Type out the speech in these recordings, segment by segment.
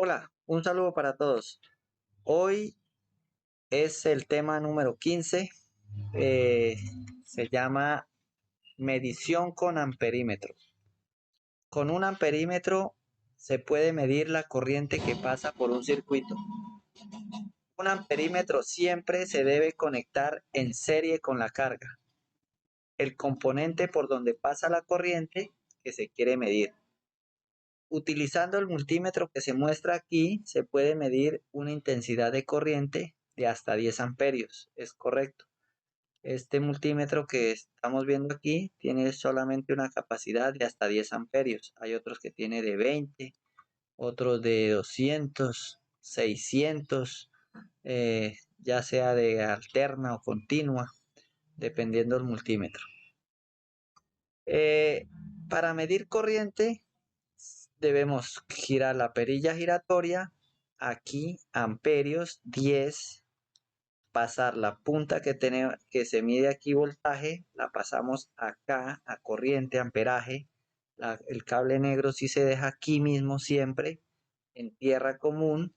Hola, un saludo para todos. Hoy es el tema número 15. eh, Se llama medición con amperímetro. Con un amperímetro se puede medir la corriente que pasa por un circuito. Un amperímetro siempre se debe conectar en serie con la carga, el componente por donde pasa la corriente que se quiere medir. Utilizando el multímetro que se muestra aquí, se puede medir una intensidad de corriente de hasta 10 amperios. Es correcto. Este multímetro que estamos viendo aquí tiene solamente una capacidad de hasta 10 amperios. Hay otros que tiene de 20, otros de 200, 600, ya sea de alterna o continua, dependiendo del multímetro. Eh, para medir corriente debemos girar la perilla giratoria, aquí amperios 10, pasar la punta que se mide aquí voltaje, la pasamos acá a corriente, amperaje. El cable negro sí se deja aquí mismo siempre, en tierra común.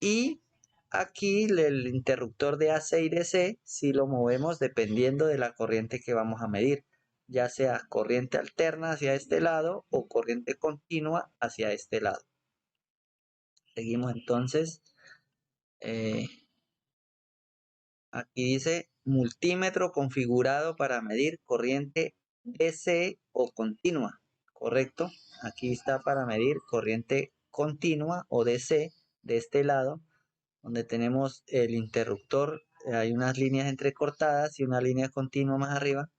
Y aquí el interruptor de AC y DC si lo movemos dependiendo de la corriente que vamos a medir, ya sea corriente alterna hacia este lado o corriente continua hacia este lado. Seguimos entonces. eh, Aquí dice multímetro configurado para medir corriente DC o continua. Correcto. Aquí está para medir corriente continua o DC de este lado, donde tenemos el interruptor. Hay unas líneas entrecortadas y una línea continua más arriba.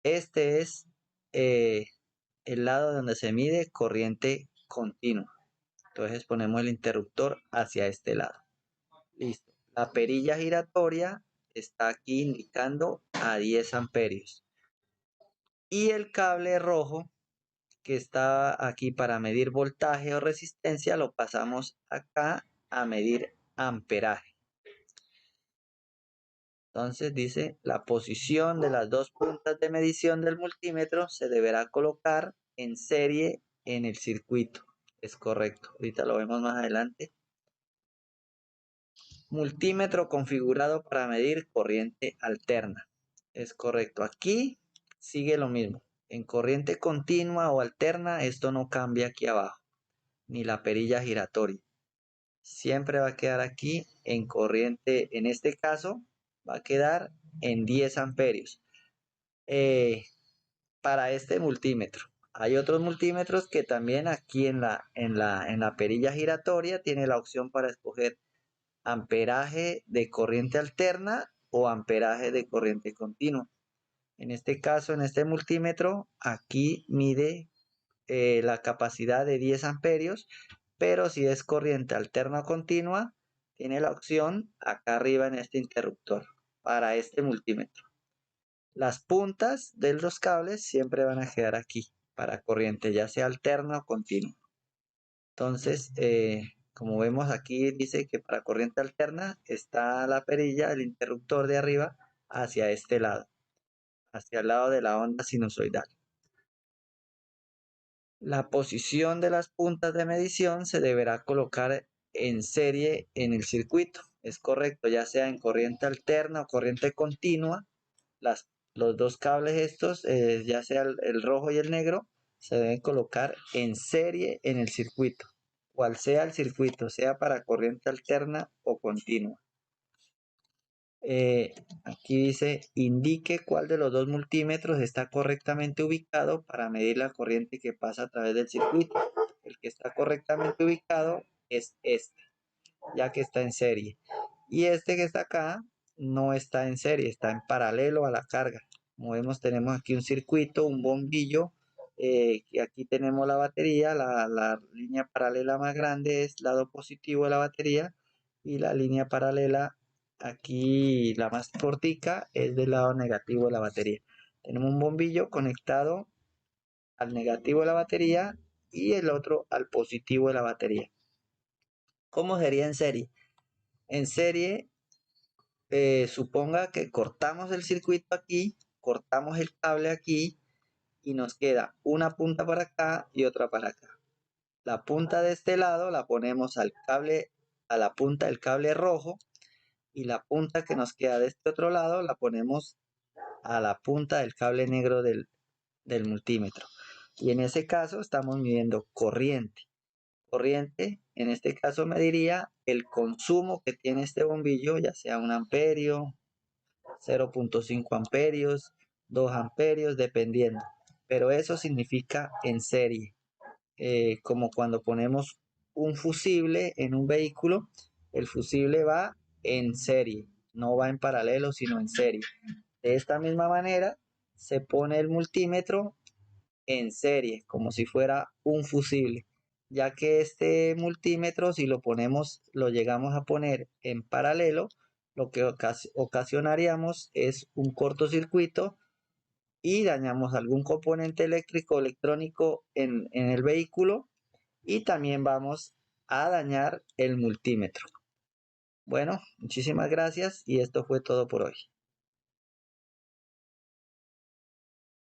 Este es el lado donde se mide corriente continua. Entonces ponemos el interruptor hacia este lado. Listo. La perilla giratoria está aquí indicando a 10 amperios. Y el cable rojo que está aquí para medir voltaje o resistencia lo pasamos acá a medir amperaje. Entonces dice, la posición de las dos puntas de medición del multímetro se deberá colocar en serie en el circuito. Es correcto. Ahorita lo vemos más adelante. Multímetro configurado para medir corriente alterna. Es correcto. Aquí sigue lo mismo. En corriente continua o alterna, esto no cambia aquí abajo, ni la perilla giratoria. Siempre va a quedar aquí en corriente, en este caso, va a quedar en 10 amperios. Para este multímetro. Hay otros multímetros que también aquí en la perilla giratoria tiene la opción para escoger amperaje de corriente alterna o amperaje de corriente continua. En este caso, en este multímetro, aquí mide la capacidad de 10 amperios, pero si es corriente alterna o continua, tiene la opción acá arriba en este interruptor para este multímetro. Las puntas de los cables siempre van a quedar aquí para corriente, ya sea alterna o continua. Entonces, como vemos aquí dice que para corriente alterna está la perilla, el interruptor de arriba hacia este lado, hacia el lado de la onda sinusoidal. La posición de las puntas de medición se deberá colocar en serie en el circuito. Es correcto, ya sea en corriente alterna o corriente continua. Los dos cables estos, ya sea el rojo y el negro, se deben colocar en serie en el circuito. Cual sea el circuito, sea para corriente alterna o continua. Aquí dice, indique cuál de los dos multímetros está correctamente ubicado para medir la corriente que pasa a través del circuito. El que está correctamente ubicado es este, ya que está en serie. Y este que está acá no está en serie, está en paralelo a la carga. Como vemos, tenemos aquí un circuito, un bombillo, que aquí tenemos la batería, la línea paralela más grande es lado positivo de la batería y la línea paralela aquí, la más cortica, es del lado negativo de la batería. Tenemos un bombillo conectado al negativo de la batería y el otro al positivo de la batería. ¿Cómo sería en serie? En serie, suponga que cortamos el circuito aquí, cortamos el cable aquí y nos queda una punta para acá y otra para acá. La punta de este lado la ponemos al cable, a la punta del cable rojo, y la punta que nos queda de este otro lado la ponemos a la punta del cable negro del multímetro. Y en ese caso estamos midiendo corriente. Corriente, en este caso mediría el consumo que tiene este bombillo, ya sea 1 amperio, 0.5 amperios, 2 amperios, dependiendo. Pero eso significa en serie. Como cuando ponemos un fusible en un vehículo, el fusible va en serie, no va en paralelo, sino en serie. De esta misma manera, se pone el multímetro en serie, como si fuera un fusible, ya que este multímetro, si lo ponemos, lo llegamos a poner en paralelo, lo que ocasionaríamos es un cortocircuito y dañamos algún componente eléctrico o electrónico en el vehículo, y también vamos a dañar el multímetro. Bueno, muchísimas gracias y esto fue todo por hoy.